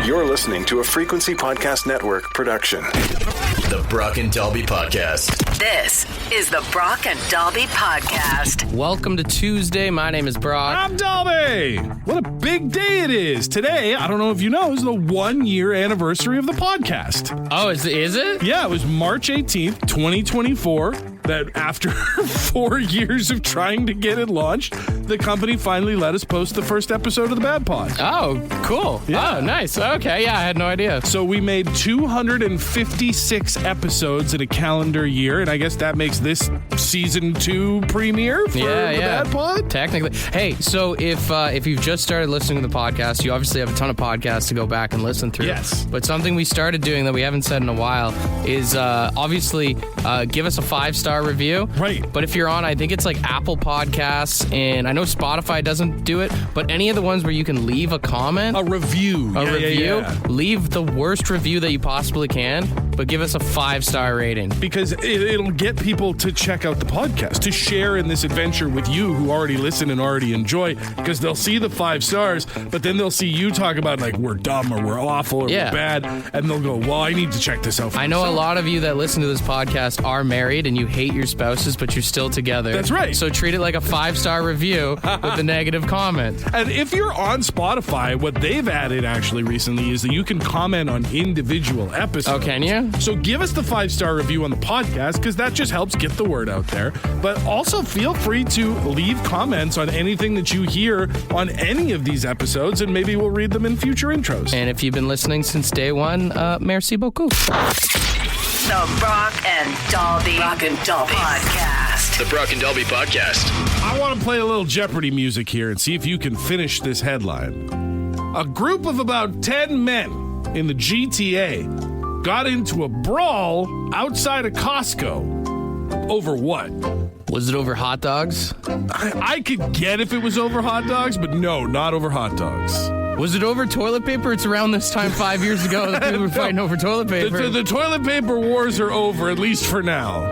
You're listening to a Frequency Podcast Network production. The Brock and Dalby Podcast. This is the Brock and Dalby Podcast. Welcome to Tuesday. My name is Brock. I'm Dalby. What a big day it is. Today, I don't know if you know, is the 1-year anniversary of the podcast. Oh, is it? Yeah, it was March 18th, 2024. That after 4 years of trying to get it launched, the company finally let us post the first episode of the BaDPod. Oh, cool. Yeah. Oh, nice. Okay, yeah, I had no idea. So we made 256 episodes in a calendar year, and I guess that makes this season 2 premiere for the BaDPod? Technically. Hey, so if you've just started listening to the podcast, you obviously have a ton of podcasts to go back and listen through. Yes. But something we started doing that we haven't said in a while is obviously give us a 5-star review. Right. But if you're on, I think it's like Apple Podcasts, and I know Spotify doesn't do it, but any of the ones where you can leave a comment. A review. Yeah. Leave the worst review that you possibly can, but give us a 5-star rating. Because it'll get people to check out the podcast, to share in this adventure with you who already listen and already enjoy, because they'll see the 5 stars, but then they'll see you talk about like we're dumb or we're awful or we're bad, and they'll go, well, I need to check this out. I know a lot of you that listen to this podcast are married and you hate your spouses, but you're still together. That's right. So treat it like a 5-star review with a negative comment. And if you're on Spotify, what they've added actually recently is that you can comment on individual episodes. Oh, can you? So give us the 5-star review on the podcast, because that just helps get the word out there. But also feel free to leave comments on anything that you hear on any of these episodes, and maybe we'll read them in future intros. And if you've been listening since day one, merci beaucoup. The Brock and Dalby Podcast. The Brock and Dalby Podcast. I want to play a little Jeopardy music here and see if you can finish this headline. A group of about 10 men in the GTA got into a brawl outside of Costco. Over what? Was it over hot dogs? I could get if it was over hot dogs, but no, not over hot dogs. Was it over toilet paper? It's around this time 5 years ago that people were fighting over toilet paper. The toilet paper wars are over, at least for now.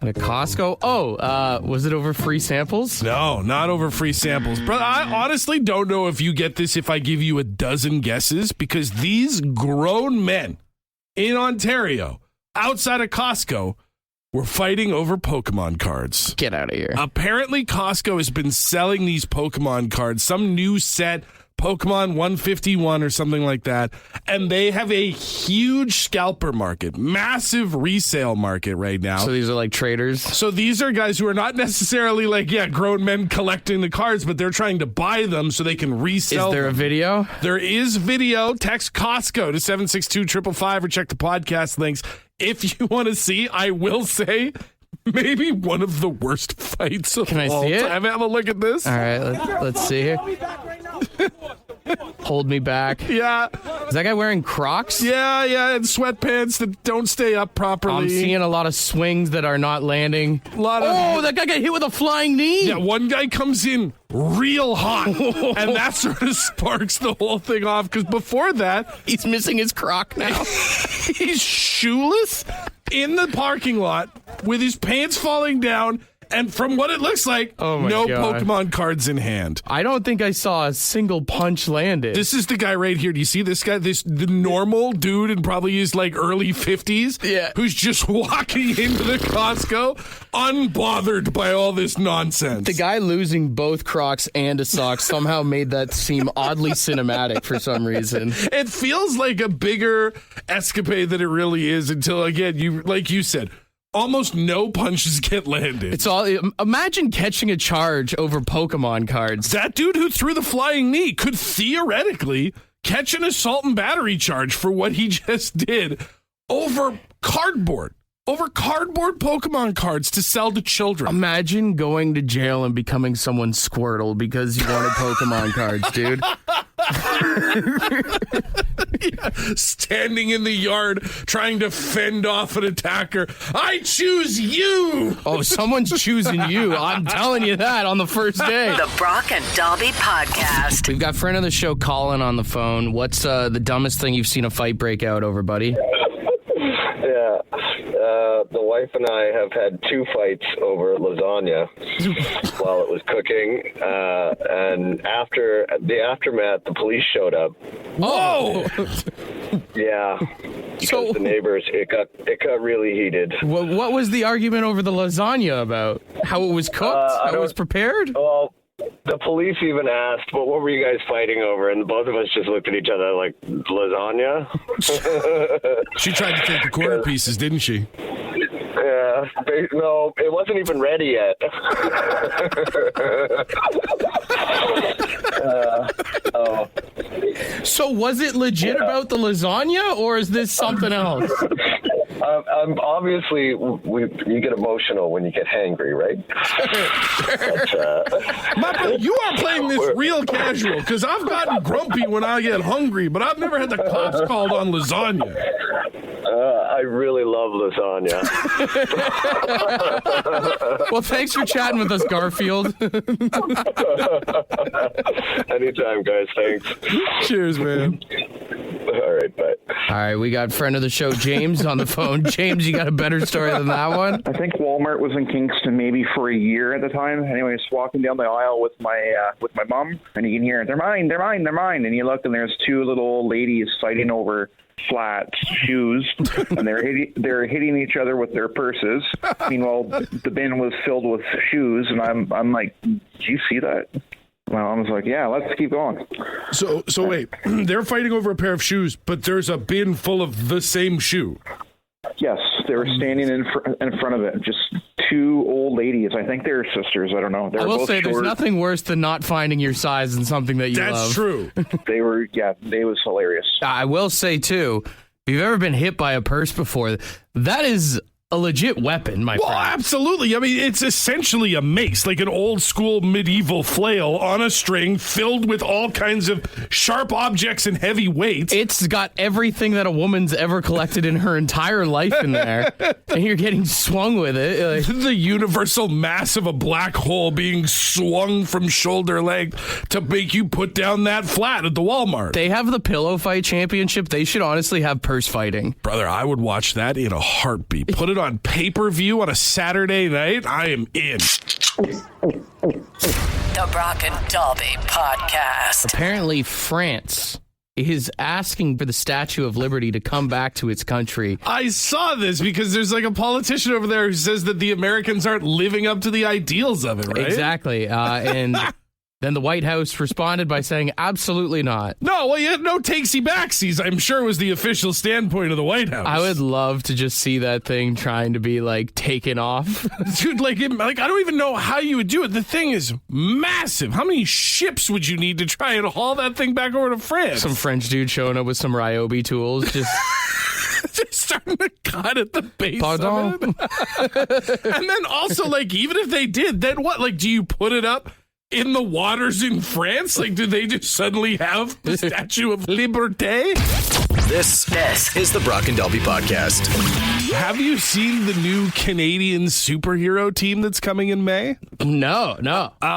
At Costco? Oh, was it over free samples? No, not over free samples. But I honestly don't know if you get this if I give you a dozen guesses, because these grown men in Ontario, outside of Costco, were fighting over Pokemon cards. Get out of here. Apparently, Costco has been selling these Pokemon cards, some new set, Pokemon 151 or something like that, and they have a huge scalper market, massive resale market right now. So these are like traders? So these are guys who are not necessarily like, grown men collecting the cards, but they're trying to buy them so they can resell them. Is there a video? There is video. Text Costco to 762-555 or check the podcast links. If you want to see, I will say, maybe one of the worst fights of all time. Can I see it? Have a look at this. All right, let's see here. Hold me back. Yeah. Is that guy wearing Crocs? Yeah, and sweatpants that don't stay up properly. I'm seeing a lot of swings that are not landing. That guy got hit with a flying knee. Yeah, one guy comes in real hot, and that sort of sparks the whole thing off, because before that, he's missing his Croc now. He's shoeless in the parking lot with his pants falling down, and from what it looks like, no God. Pokemon cards in hand. I don't think I saw a single punch landed. This is the guy right here. Do you see this guy? The normal dude in probably his like early 50s? Yeah. Who's just walking into the Costco unbothered by all this nonsense. The guy losing both Crocs and a sock somehow made that seem oddly cinematic for some reason. It feels like a bigger escapade than it really is until, again, like you said, almost no punches get landed. It's all. Imagine catching a charge over Pokemon cards. That dude who threw the flying knee could theoretically catch an assault and battery charge for what he just did over cardboard. Over cardboard Pokemon cards to sell to children. Imagine going to jail and becoming someone's Squirtle because you wanted Pokemon cards, dude. Standing in the yard trying to fend off an attacker. I choose you. Oh, someone's choosing you. I'm telling you that on the first day. The Brock and Dalby Podcast. We've got friend of the show Colin on the phone. What's the dumbest thing you've seen a fight break out over, buddy? Yeah. the wife and I have had 2 fights over lasagna while it was cooking, and after the aftermath, the police showed up. Whoa! Yeah, because the neighbors, it got really heated. What was the argument over the lasagna about? How it was cooked? How it was prepared? Well, the police even asked, "What were you guys fighting over?" And both of us just looked at each other like, lasagna? She tried to take the quarter pieces, didn't she? Yeah. No, it wasn't even ready yet. So was it legit about the lasagna, or is this something else? Obviously, you get emotional when you get hangry, right? But, you are playing this real casual, because I've gotten grumpy when I get hungry, but I've never had the cops called on lasagna. I really love lasagna. Well, thanks for chatting with us, Garfield. Anytime, guys. Thanks. Cheers, man. All right, bye. All right, we got friend of the show, James, on the phone. James, you got a better story than that one? I think Walmart was in Kingston maybe for a year at the time. Anyways, walking down the aisle with my mom, and you can hear, they're mine. And you look, and there's 2 little old ladies fighting over flat shoes, and they're hitting each other with their purses. Meanwhile, the bin was filled with shoes, and I'm like, "Do you see that?" My mom was like, "Yeah, let's keep going." So wait, they're fighting over a pair of shoes, but there's a bin full of the same shoe. Yes, they were standing in front of it. Just 2 old ladies. I think they're sisters. I don't know. I will say, there's nothing worse than not finding your size in something that you love. That's true. They was hilarious. I will say, too, if you've ever been hit by a purse before, that is a legit weapon, my friend. Well, absolutely. I mean, it's essentially a mace, like an old school medieval flail on a string filled with all kinds of sharp objects and heavy weights. It's got everything that a woman's ever collected in her entire life in there, and you're getting swung with it. The universal mass of a black hole being swung from shoulder length to make you put down that flat at the Walmart. They have the pillow fight championship. They should honestly have purse fighting. Brother, I would watch that in a heartbeat. Put it on pay-per-view on a Saturday night. I am in. The Brock and Dalby Podcast. Apparently, France is asking for the Statue of Liberty to come back to its country. I saw this because there's like a politician over there who says that the Americans aren't living up to the ideals of it, right? Exactly. And then the White House responded by saying, absolutely not. No, well, you had no takesy-backsies, I'm sure was the official standpoint of the White House. I would love to just see that thing trying to be, like, taken off. Dude, like, I don't even know how you would do it. The thing is massive. How many ships would you need to try and haul that thing back over to France? Some French dude showing up with some Ryobi tools, just starting to cut at the base Pardon? of it. And then also, like, even if they did, then what? Like, do you put it up in the waters in France? Like, do they just suddenly have the Statue of Liberté? This is the Brock and Dalby Podcast. Have you seen the new Canadian superhero team that's coming in May? No.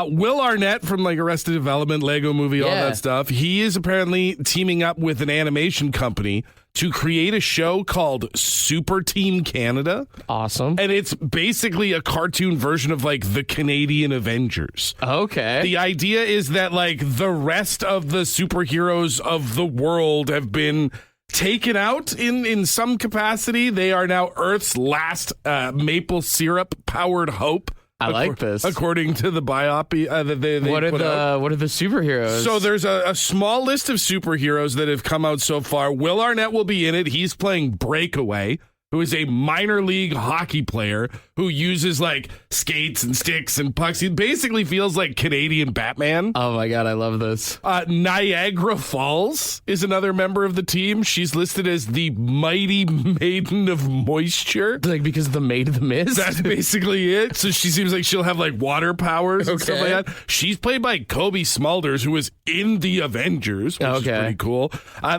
Will Arnett from like Arrested Development, Lego Movie, all that stuff. He is apparently teaming up with an animation company to create a show called Super Team Canada. Awesome. And it's basically a cartoon version of like the Canadian Avengers. Okay. The idea is that like the rest of the superheroes of the world have been taken out in some capacity. They are now Earth's last maple syrup powered hope. I like this. According to the biopsy that they what put out. What are the superheroes? So there's a small list of superheroes that have come out so far. Will Arnett will be in it. He's playing Breakaway, who is a minor league hockey player who uses like skates and sticks and pucks. He basically feels like Canadian Batman. Oh my God, I love this. Niagara Falls is another member of the team. She's listed as the mighty maiden of moisture. Like because of the Maid of the Mist? That's basically it. So she seems like she'll have like water powers and stuff like that. She's played by Kobe Smulders, who was in the Avengers, which is pretty cool.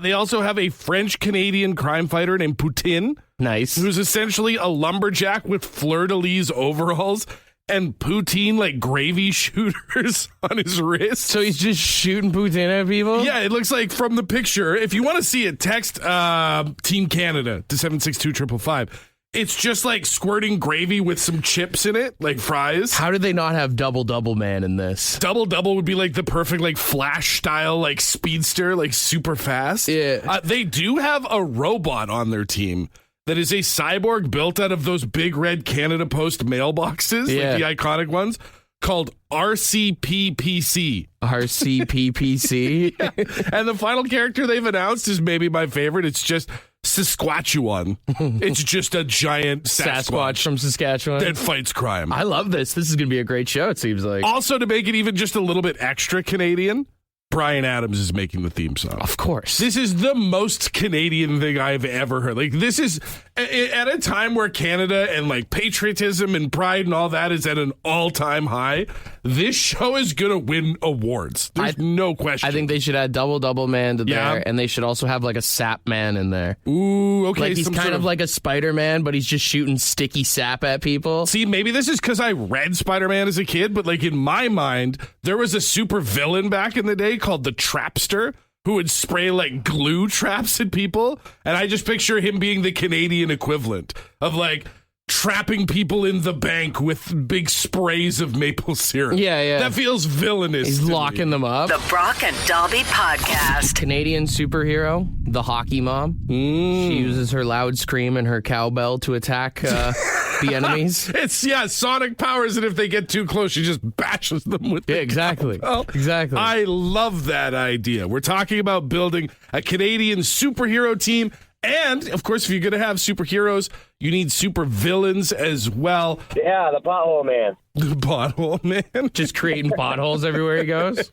They also have a French-Canadian crime fighter named Poutine. Nice. Who's essentially a lumberjack with fleur-de-lis overalls and poutine, like, gravy shooters on his wrist. So he's just shooting poutine at people? Yeah, it looks like from the picture. If you want to see it, text Team Canada to 762-555. it's just like squirting gravy with some chips in it, like fries. How did they not have Double Man in this? Double would be like the perfect like Flash style like speedster, like super fast. Yeah. They do have a robot on their team that is a cyborg built out of those big red Canada Post mailboxes, like the iconic ones, called RCPPC. RCPPC? Yeah. And the final character they've announced is maybe my favorite. It's just Saskatchewan. It's just a giant Sasquatch from Saskatchewan that fights crime. I love this. This is going to be a great show, it seems like. Also, to make it even just a little bit extra Canadian, Bryan Adams is making the theme song. Of course. This is the most Canadian thing I've ever heard. Like, this is at a time where Canada and like patriotism and pride and all that is at an all-time high. This show is going to win awards. There's no question. I think they should add Double Man to there, and they should also have like a Sap Man in there. Ooh, okay. Like he's kind of like a Spider-Man, but he's just shooting sticky sap at people. See, maybe this is because I read Spider-Man as a kid, but like in my mind, there was a super villain back in the day called the Trapster who would spray like glue traps at people. And I just picture him being the Canadian equivalent of like trapping people in the bank with big sprays of maple syrup. Yeah. That feels villainous. He's locking them up. The Brock and Dalby Podcast. Canadian superhero, the hockey mom. She uses her loud scream and her cowbell to attack the enemies. It's sonic powers, and if they get too close, she just bashes them with the exactly. cowbell. Exactly. I love that idea. We're talking about building a Canadian superhero team. And, of course, if you're going to have superheroes, you need super villains as well. Yeah, the pothole man. The pothole man. Just creating potholes everywhere he goes.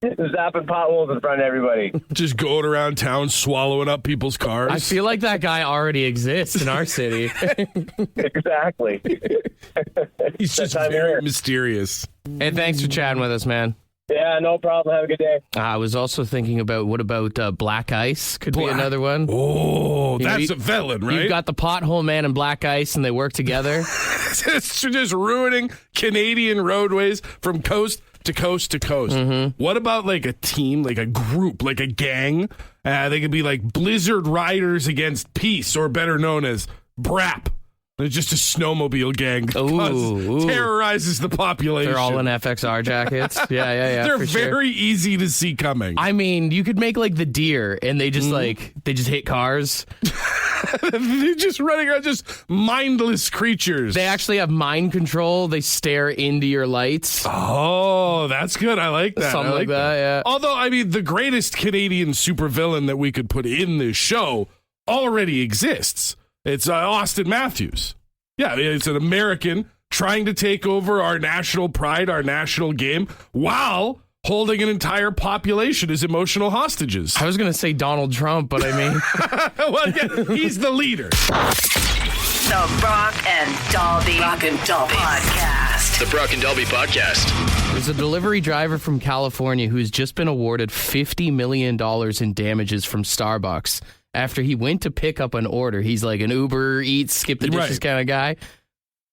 Zapping potholes in front of everybody. Just going around town swallowing up people's cars. I feel like that guy already exists in our city. Exactly. He's just very mysterious. Hey, thanks for chatting with us, man. Yeah, no problem. Have a good day. I was also thinking about, what about Black Ice? Could be another one. Oh, that's a villain, right? You've got the pothole man and Black Ice, and they work together. It's just ruining Canadian roadways from coast to coast to coast. Mm-hmm. What about like a team, like a group, like a gang? They could be like Blizzard Riders Against Peace, or better known as BRAP. They're just a snowmobile gang that terrorizes the population. They're all in FXR jackets. Yeah. They're very easy to see coming. I mean, you could make like the deer, and they just they just hit cars. They're just running around, just mindless creatures. They actually have mind control. They stare into your lights. Oh, that's good. I like that. Something like that, yeah. Although, I mean, the greatest Canadian supervillain that we could put in this show already exists. It's Austin Matthews. Yeah, it's an American trying to take over our national pride, our national game, while holding an entire population as emotional hostages. I was going to say Donald Trump, but I mean... well, yeah, he's the leader. The Brock and Dalby Podcast. The Brock and Dalby Podcast. There's a delivery driver from California who's just been awarded $50 million in damages from Starbucks after he went to pick up an order. He's like an Uber Eats, skip the dishes kind of guy.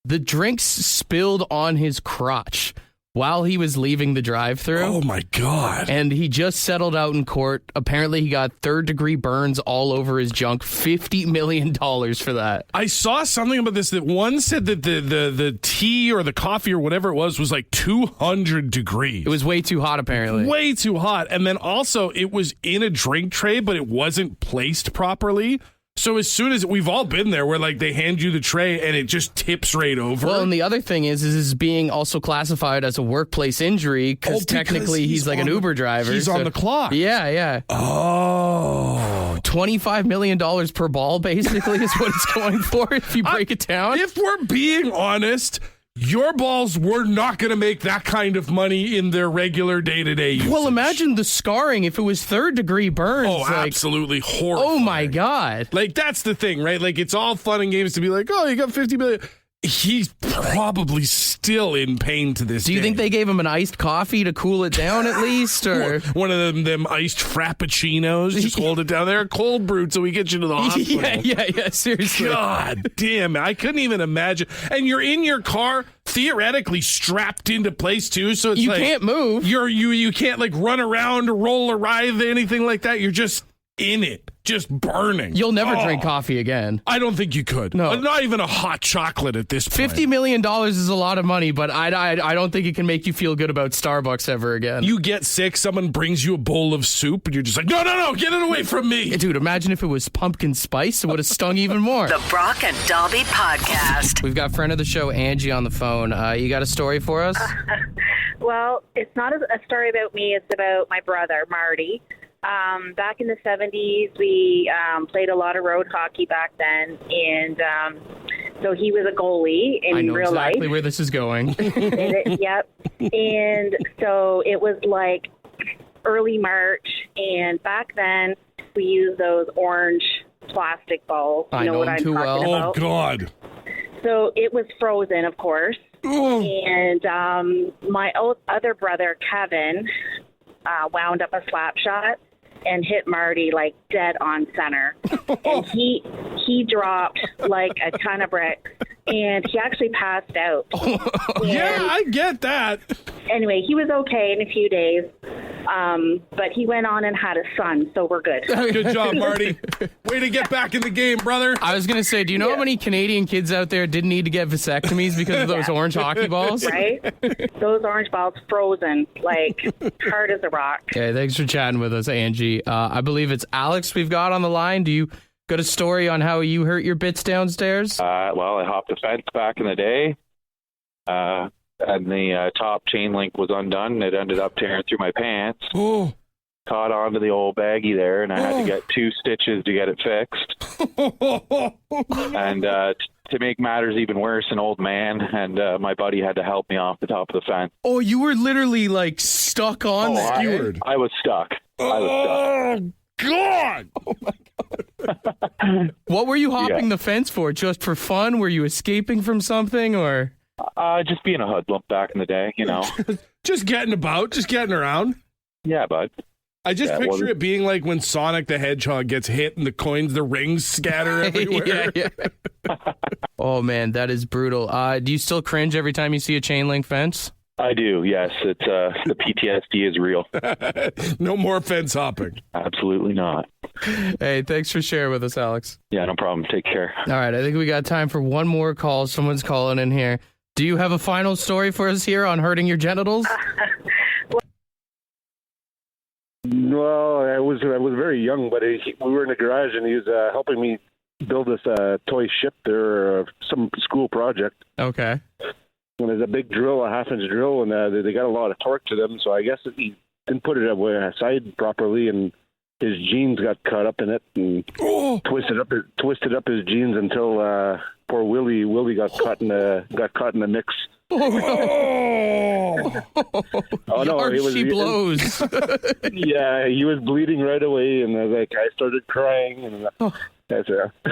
The drinks spilled on his crotch while he was leaving the drive-thru. Oh, my God. And he just settled out in court. Apparently, he got third-degree burns all over his junk. $50 million for that. I saw something about this that one said that the tea or the coffee or whatever it was like 200 degrees. It was way too hot, apparently. Way too hot. And then also, it was in a drink tray, but it wasn't placed properly. So as soon as we've all been there where like they hand you the tray and it just tips right over. Well, and the other thing is being also classified as a workplace injury because technically he's like an Uber driver. He's on the clock. Yeah. Oh. $25 million per ball basically is what it's going for if you break it down. If we're being honest, your balls were not going to make that kind of money in their regular day-to-day usage. Well, imagine the scarring if it was third-degree burns. Oh, absolutely horrible. Oh, my God. Like, that's the thing, right? Like, it's all fun and games to be like, oh, you got $50 million. He's probably still in pain to this day. Do you think they gave him an iced coffee to cool it down at least? Or one of them iced frappuccinos? Just hold it down there. Cold brewed so we get you to the hospital. Yeah, seriously. God damn it. I couldn't even imagine. And you're in your car, theoretically strapped into place too, so it's you like... can't move. You can't like run around or roll or writhe, anything like that. You're just in it, just burning. You'll never drink coffee again. I don't think you could. No. Not even a hot chocolate at this point. $50 million is a lot of money, but I don't think it can make you feel good about Starbucks ever again. You get sick, someone brings you a bowl of soup, and you're just like, no, get it away from me. Dude, imagine if it was pumpkin spice. It would have stung even more. The Brock and Dobby Podcast. We've got friend of the show, Angie, on the phone. You got a story for us? Well, it's not a story about me. It's about my brother, Marty. Back in the 70s, we played a lot of road hockey back then, and so he was a goalie in I know real exactly life. where this is going. Yep. And so it was like early March, and back then we used those orange plastic balls. You I know what them I'm too talking well. about? Oh, God. So it was frozen, of course. Oh. And my other brother, Kevin, wound up a slap shot and hit Marty like dead on center. And he dropped like a ton of bricks, and he actually passed out. Yeah, I get that. Anyway, he was okay in a few days, but he went on and had a son, so we're good. Good job, Marty. Way to get back in the game, brother. I was going to say, do you know how many Canadian kids out there didn't need to get vasectomies because of those orange hockey balls? Right? Those orange balls frozen, like hard as a rock. Okay, thanks for chatting with us, Angie. I believe it's Alex we've got on the line. Do you got a story on how you hurt your bits downstairs? Well, I hopped a fence back in the day, and the top chain link was undone, and it ended up tearing through my pants. Oh. Caught onto the old baggie there, and I had to get 2 stitches to get it fixed. And to make matters even worse, an old man and my buddy had to help me off the top of the fence. Oh, you were literally like stuck on there. Skewered. I was stuck. Oh, God. Oh my God. What were you hopping the fence for? Just for fun? Were you escaping from something or? Just being a hoodlum back in the day, you know. Just getting about, just getting around. Yeah, bud. I just Yeah, picture it being like when Sonic the Hedgehog gets hit and the coins, the rings scatter everywhere. Yeah. Oh man, that is brutal. Do you still cringe every time you see a chain link fence? I do, yes. It's the PTSD is real. No more fence hopping. Absolutely not. Hey, thanks for sharing with us, Alex. Yeah, no problem. Take care. All right, I think we got time for one more call. Someone's calling in here. Do you have a final story for us here on hurting your genitals? Well, I was very young, but we were in the garage, and he was helping me build this toy ship there, some school project. Okay. And there's a big drill, a half-inch drill, and they got a lot of torque to them, so I guess he didn't put it aside properly, and his jeans got caught up in it and twisted up his jeans until poor Willie got caught in the mix. Oh no! She blows. Yeah, he was bleeding right away, and I started crying. And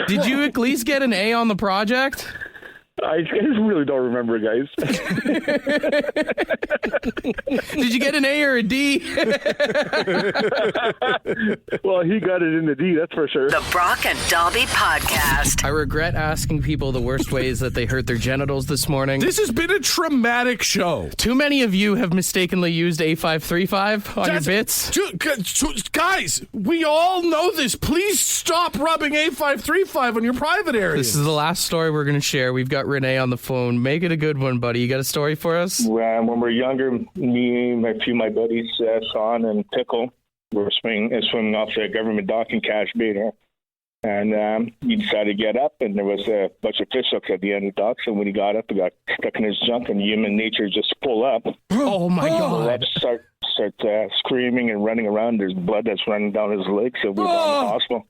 Did you at least get an A on the project? I really don't remember, guys. Did you get an A or a D? Well, he got it in the D, that's for sure. The Brock and Dobby Podcast. I regret asking people the worst ways that they hurt their genitals this morning. This has been a traumatic show. Too many of you have mistakenly used A535 on your bits. Guys, we all know this. Please stop rubbing A535 on your private areas. This is the last story we're going to share. We've got Renee on the phone. Make it a good one, buddy. You got a story for us? When we were younger, me and a few of my buddies, Sean and Pickle, were swimming off the government dock in Cashmere. And he decided to get up, and there was a bunch of fish hooks at the end of the dock. So when he got up, he got stuck in his junk, and human nature just pull up. Oh, my God. Start screaming and running around. There's blood that's running down his leg, so we were in the hospital.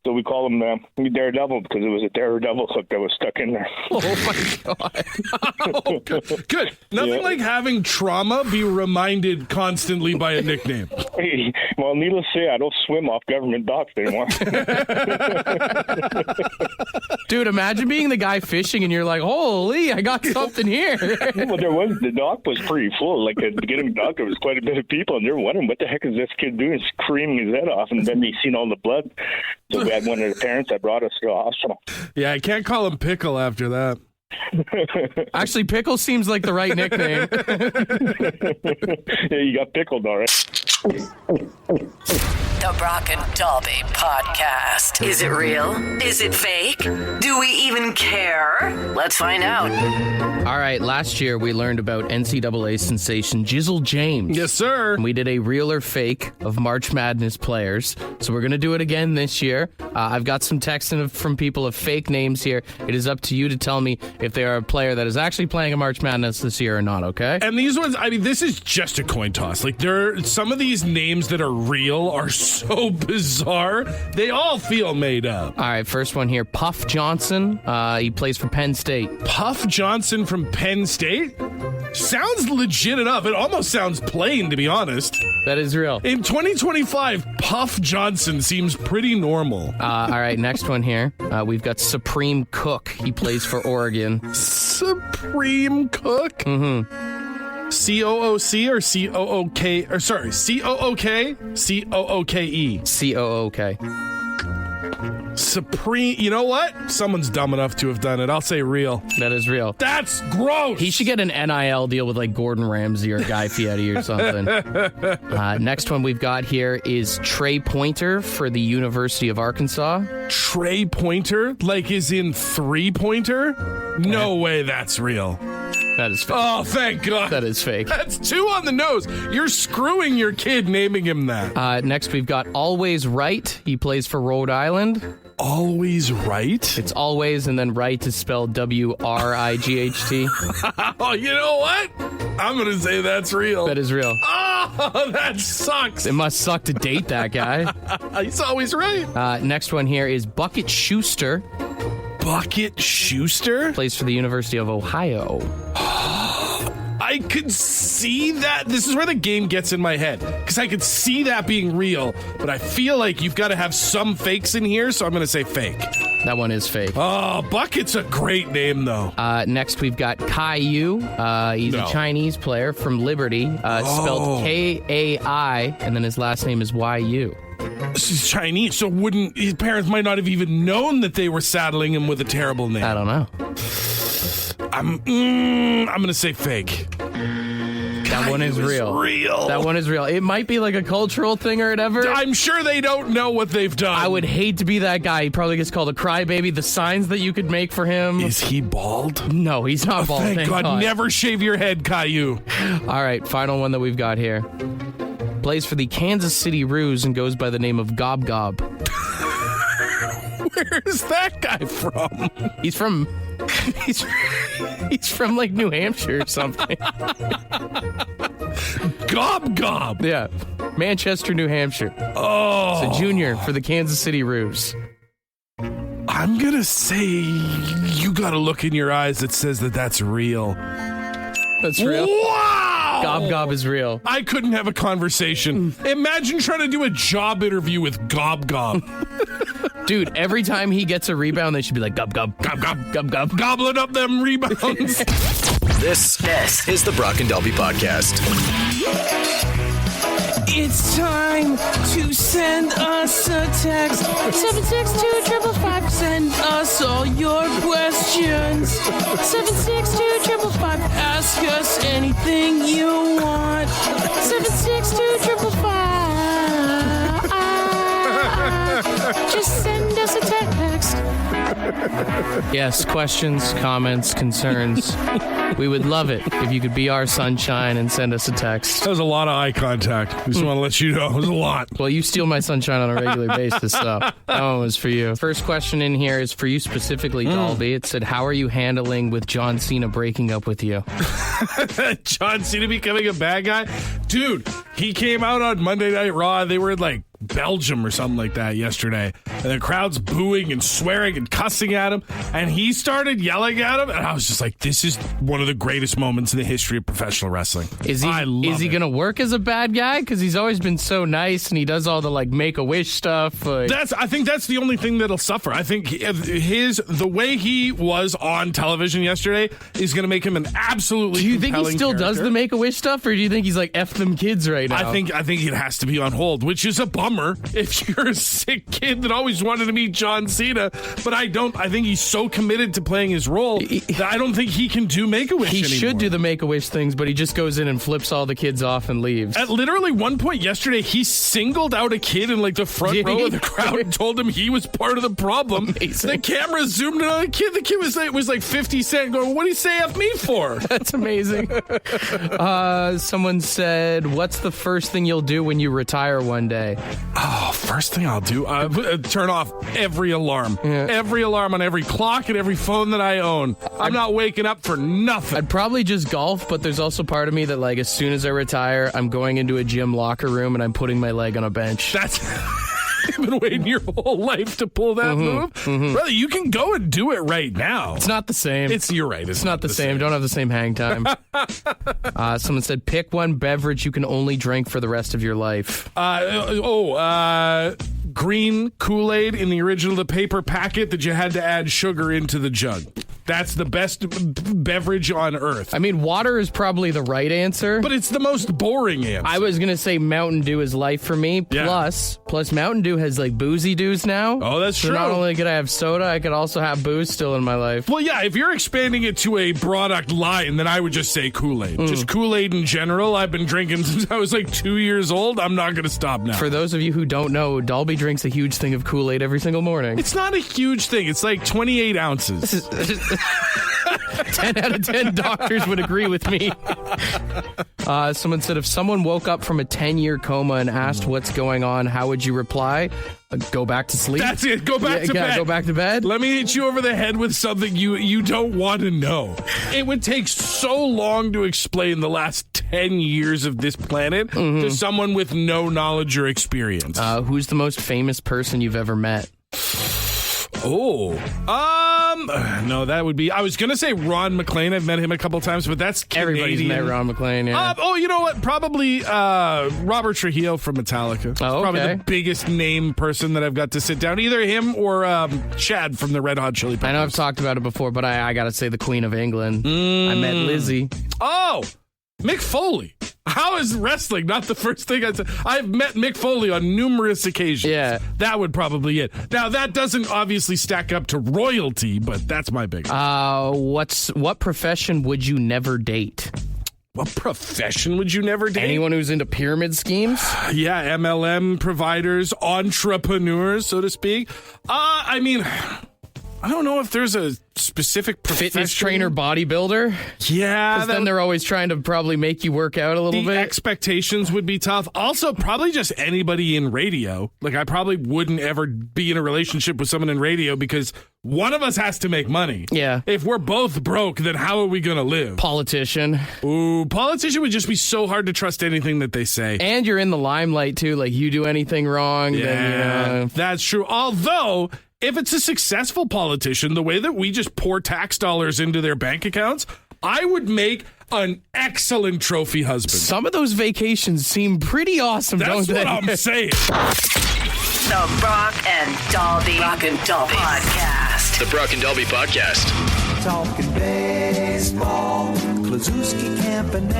So we call him Daredevil because it was a Daredevil hook that was stuck in there. Oh, my God. Good. Nothing like having trauma be reminded constantly by a nickname. Well, needless to say, I don't swim off government docks anymore. Dude, imagine being the guy fishing and you're like, holy, I got something here. Well, the dock was pretty full. Like at the beginning of the dock, there was quite a bit of people, and they're wondering, what the heck is this kid doing, screaming his head off? And then they seen all the blood. So we had one of the parents that brought us to the hospital. Yeah, I can't call him Pickle after that. Actually, Pickle seems like the right nickname. Yeah, you got pickled, all right. The Brock and Dalby Podcast. Is it real? Is it fake? Do we even care? Let's find out. All right, last year we learned about NCAA sensation Jizzle James. Yes, sir. And we did a real or fake of March Madness players. So we're going to do it again this year. I've got some texts from people of fake names here. It is up to you to tell me if they are a player that is actually playing a March Madness this year or not, okay? And these ones, I mean, this is just a coin toss. Like, some of these names that are real are so bizarre. They all feel made up. All right, first one here. Puff Johnson. He plays for Penn State. Puff Johnson from Penn State? Sounds legit enough. It almost sounds plain, to be honest. That is real. In 2025, Puff Johnson seems pretty normal. All right, next one here. We've got Supreme Cook. He plays for Oregon. Supreme Cook? Mm-hmm. C-O-O-C or C-O-O-K? Or sorry, C-O-O-K? C-O-O-K-E. C-O-O-K. Supreme. You know what? Someone's dumb enough to have done it. I'll say real. That is real. That's gross. He should get an NIL deal with like Gordon Ramsay or Guy Fieri or something. Next one we've got here is Trey Pointer for the University of Arkansas. Trey Pointer? Like is in three-pointer? No way that's real. That is fake. Oh, thank God. That is fake. That's 2 on the nose. You're screwing your kid naming him that. Next, we've got Always Right. He plays for Rhode Island. Always Right? It's always, and then right is spelled W-R-I-G-H-T. Oh, you know what? I'm going to say that's real. That is real. Oh, that sucks. It must suck to date that guy. He's always right. Next one here is Bucket Schuster. Bucket Schuster? Plays for the University of Ohio. I could see that. This is where the game gets in my head. Because I could see that being real. But I feel like you've got to have some fakes in here, so I'm going to say fake. That one is fake. Oh, Bucket's a great name, though. Next, we've got Kai Yu. He's a Chinese player from Liberty. Spelled K-A-I, and then his last name is Y-U. He's Chinese, so his parents might not have even known that they were saddling him with a terrible name. I don't know. I'm gonna say fake. That one is real. That one is real. It might be like a cultural thing or whatever. I'm sure they don't know what they've done. I would hate to be that guy. He probably gets called a crybaby. The signs that you could make for him. Is he bald? No, he's not bald. Thank God. Never shave your head, Caillou. All right, final one that we've got here. Plays for the Kansas City Roos and goes by the name of Gob Gob. Where's that guy from? He's from like New Hampshire or something. Gob Gob. Yeah. Manchester, New Hampshire. Oh. It's a junior for the Kansas City Roos. I'm going to say you got a look in your eyes that says that that's real. That's real? Wow! Gob Gob is real. I couldn't have a conversation. Imagine trying to do a job interview with Gob Gob. Dude, every time he gets a rebound, they should be like, Gob Gob, Gob Gob, Gob Gob. Gobbling up them rebounds. This is the Brock and Dalby Podcast. It's time to send us a text. 762-555. Send us all your questions. 762-555. Ask us anything you want. 762-555. Just send us a text. Yes, questions, comments, concerns. We would love it if you could be our sunshine and send us a text. That was a lot of eye contact. Just want to let you know. It was a lot. Well, you steal my sunshine on a regular basis, so that one was for you. First question in here is for you specifically, Dalby. It said, how are you handling with John Cena breaking up with you? John Cena becoming a bad guy? Dude, he came out on Monday Night Raw. They were in like Belgium or something like that yesterday. And the crowd's booing and swearing and cussing at him. And he started yelling at him. And I was just like, this is one of the greatest moments in the history of professional wrestling. Is he going to work as a bad guy? Because he's always been so nice and he does all the like Make-A-Wish stuff. I think that's the only thing that'll suffer. I think the way he was on television yesterday is going to make him an absolutely. Do you think he still character. does the Make-A-Wish stuff, or do you think he's like F them kids right now? I think it has to be on hold, which is a bummer. bummer if you're a sick kid that always wanted to meet John Cena. But I think he's so committed to playing his role that I don't think he can do Make-A-Wish anymore. He should do the Make-A-Wish things, but he just goes in and flips all the kids off and leaves. At literally one point yesterday, he singled out a kid in like the front row of the crowd and told him he was part of the problem. Amazing. The camera zoomed in on the kid. The kid was like 50 Cent going, what do you say F me for? That's amazing. Someone said, what's the first thing you'll do when you retire one day? Oh, first thing I'll do, turn off every alarm. Yeah. Every alarm on every clock and every phone that I own. I'm not waking up for nothing. I'd probably just golf, but there's also part of me that, like, as soon as I retire, I'm going into a gym locker room and I'm putting my leg on a bench. That's... You've been waiting your whole life to pull that move? Mm-hmm. Brother, you can go and do it right now. It's not the same. You're right. It's not the same. Don't have the same hang time. Someone said, pick one beverage you can only drink for the rest of your life. Green Kool-Aid in the original the paper packet that you had to add sugar into the jug. That's the best beverage on earth. I mean, water is probably the right answer. But it's the most boring answer. I was going to say Mountain Dew is life for me. Yeah. Plus Mountain Dew has like boozy dews now. Oh, that's true. So not only could I have soda, I could also have booze still in my life. Well, yeah, if you're expanding it to a product line, then I would just say Kool-Aid. Just Kool-Aid in general. I've been drinking since I was like 2 years old. I'm not going to stop now. For those of you who don't know, Dalby drinks a huge thing of Kool-Aid every single morning. It's not a huge thing. It's like 28 ounces. 10 out of 10 doctors would agree with me. Someone said, if someone woke up from a 10-year coma and asked what's going on, how would you reply? Go back to sleep. That's it. Go back to bed. Go back to bed. Let me hit you over the head with something you don't want to know. It would take so long to explain the last 10 years of this planet to someone with no knowledge or experience. Who's the most famous person you've ever met? No, that would be, I was going to say Ron McLean. I've met him a couple times, but that's Canadian. Everybody's met Ron McLean, yeah. You know what? Probably Robert Trujillo from Metallica. Oh, okay. Probably the biggest name person that I've got to sit down. Either him or Chad from the Red Hot Chili Peppers. I know I've talked about it before, but I got to say the Queen of England. I met Lizzie. Oh, Mick Foley. How is wrestling not the first thing I said? I've met Mick Foley on numerous occasions. Yeah. That would probably it. Now, that doesn't obviously stack up to royalty, but that's my big one. What profession would you never date? What profession would you never date? Anyone who's into pyramid schemes? Yeah, MLM providers, entrepreneurs, so to speak. I mean, I don't know if there's a specific profession. Fitness trainer, bodybuilder? Yeah. Because then they're always trying to probably make you work out a little bit. The expectations would be tough. Also, probably just anybody in radio. Like, I probably wouldn't ever be in a relationship with someone in radio because one of us has to make money. Yeah. If we're both broke, then how are we going to live? Politician. Ooh, politician would just be so hard to trust anything that they say. And you're in the limelight, too. Like, you do anything wrong, then, that's true. Although, if it's a successful politician, the way that we just pour tax dollars into their bank accounts, I would make an excellent trophy husband. Some of those vacations seem pretty awesome, don't they? That's what I'm saying. The Brock and Dalby Podcast. The Brock and Dalby Podcast. Talking baseball. For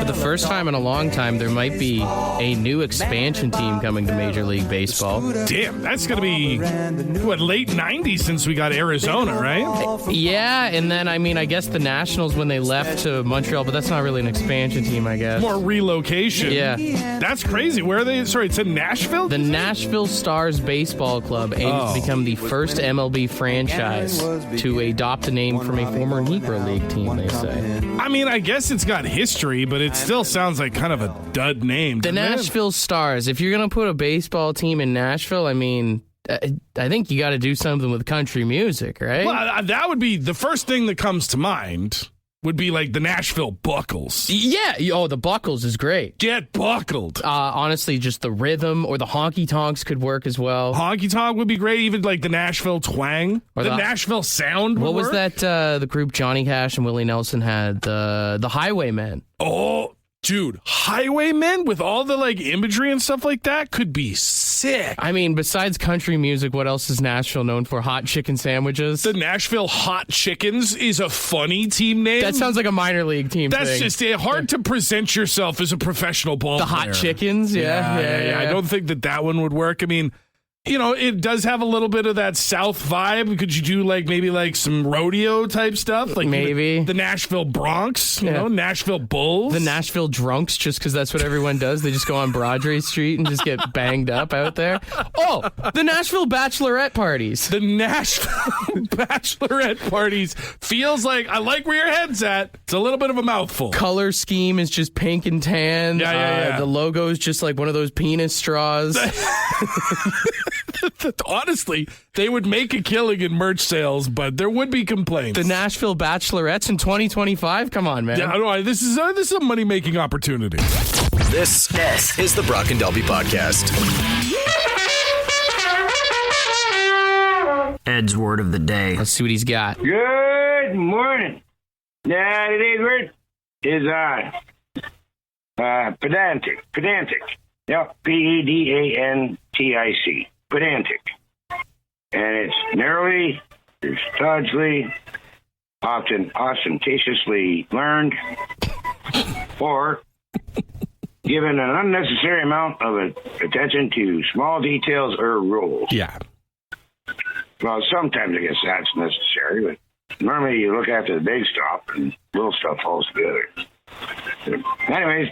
the first time in a long time, there might be a new expansion team coming to Major League Baseball. Damn, that's going to be, late 90s since we got Arizona, right? Yeah, and then, I guess the Nationals when they left to Montreal, but that's not really an expansion team, I guess. More relocation. Yeah. That's crazy. Where are they? Sorry, it's in Nashville? The Nashville Stars Baseball Club aims to become the first MLB franchise to adopt a name from a former Negro League team, they say. I guess it's got history, but it still sounds like kind of a dud name. The Nashville Stars. If you're going to put a baseball team in Nashville, I think you got to do something with country music, right? Well, that would be the first thing that comes to mind. Would be like the Nashville Buckles. Yeah. Oh, the Buckles is great. Get buckled. Honestly, just the rhythm or the honky tonks could work as well. Honky tonk would be great. Even like the Nashville twang or the Nashville sound. What was that? The group Johnny Cash and Willie Nelson had the Highwaymen. Oh, Dude, Highwaymen with all the like imagery and stuff like that could be sick. I mean, besides country music, what else is Nashville known for? Hot chicken sandwiches. The Nashville Hot Chickens is a funny team name. That sounds like a minor league team. That's thing. just hard to present yourself as a professional ball the player. Hot Chickens, yeah. I don't think that one would work. I mean, you know, it does have a little bit of that South vibe. Could you do maybe some rodeo type stuff? Like maybe the Nashville Bronx, you know, Nashville Bulls. The Nashville Drunks, just because that's what everyone does. They just go on Broadway Street and just get banged up out there. Oh, the Nashville Bachelorette parties. The Nashville Bachelorette parties feels like, I like where your head's at. It's a little bit of a mouthful. Color scheme is just pink and tan. Yeah. The logo is just like one of those penis straws. Honestly, they would make a killing in merch sales, but there would be complaints. The Nashville Bachelorettes in 2025? Come on, man. Yeah, no, this is a money-making opportunity. This is the Brock and Dalby Podcast. Ed's word of the day. Let's see what he's got. Good morning. Today's word is pedantic. Pedantic. Yeah, P-E-D-A-N-T-I-C. Pedantic. And it's narrowly, staunchly, often ostentatiously learned, or given an unnecessary amount of attention to small details or rules. Yeah. Well, sometimes I guess that's necessary, but normally you look after the big stuff and little stuff falls together. Anyways,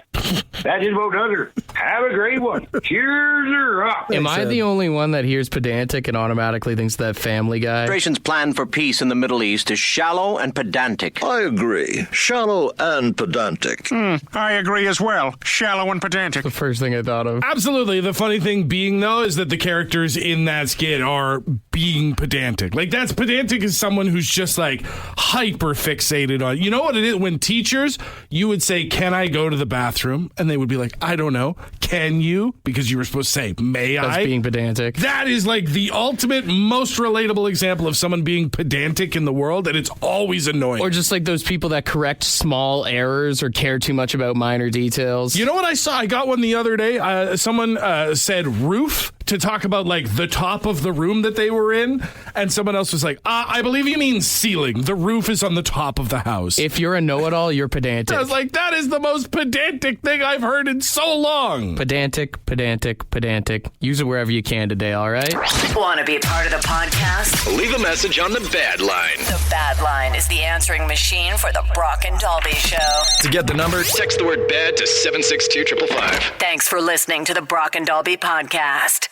that just about does her. Have a great one. Cheers her up. Am I the only one that hears pedantic and automatically thinks that Family Guy? Administration's plan for peace in the Middle East is shallow and pedantic. I agree. Shallow and pedantic. I agree as well. Shallow and pedantic. The first thing I thought of. Absolutely. The funny thing being, though, is that the characters in that skit are being pedantic. Like, that's pedantic is someone who's just, like, hyper fixated on... You know what it is? When teachers, you would say, can I go to the bathroom? And they would be like, I don't know. Can you? Because you were supposed to say, may I? That's being pedantic. That is like the ultimate, most relatable example of someone being pedantic in the world, and it's always annoying. Or just like those people that correct small errors or care too much about minor details. You know what I saw? I got one the other day. Someone said roof to talk about like the top of the room that they were in, and someone else was like, I believe you mean ceiling. The roof is on the top of the house. If you're a know-it-all, you're pedantic. I was like, that is the most pedantic thing I've heard in so long. Pedantic. Use it wherever you can today, all right? Want to be a part of the podcast? Leave a message on the Bad Line. The Bad Line is the answering machine for the Brock and Dalby Show. To get the number, text the word BAD to 762-555. Thanks for listening to the Brock and Dalby Podcast.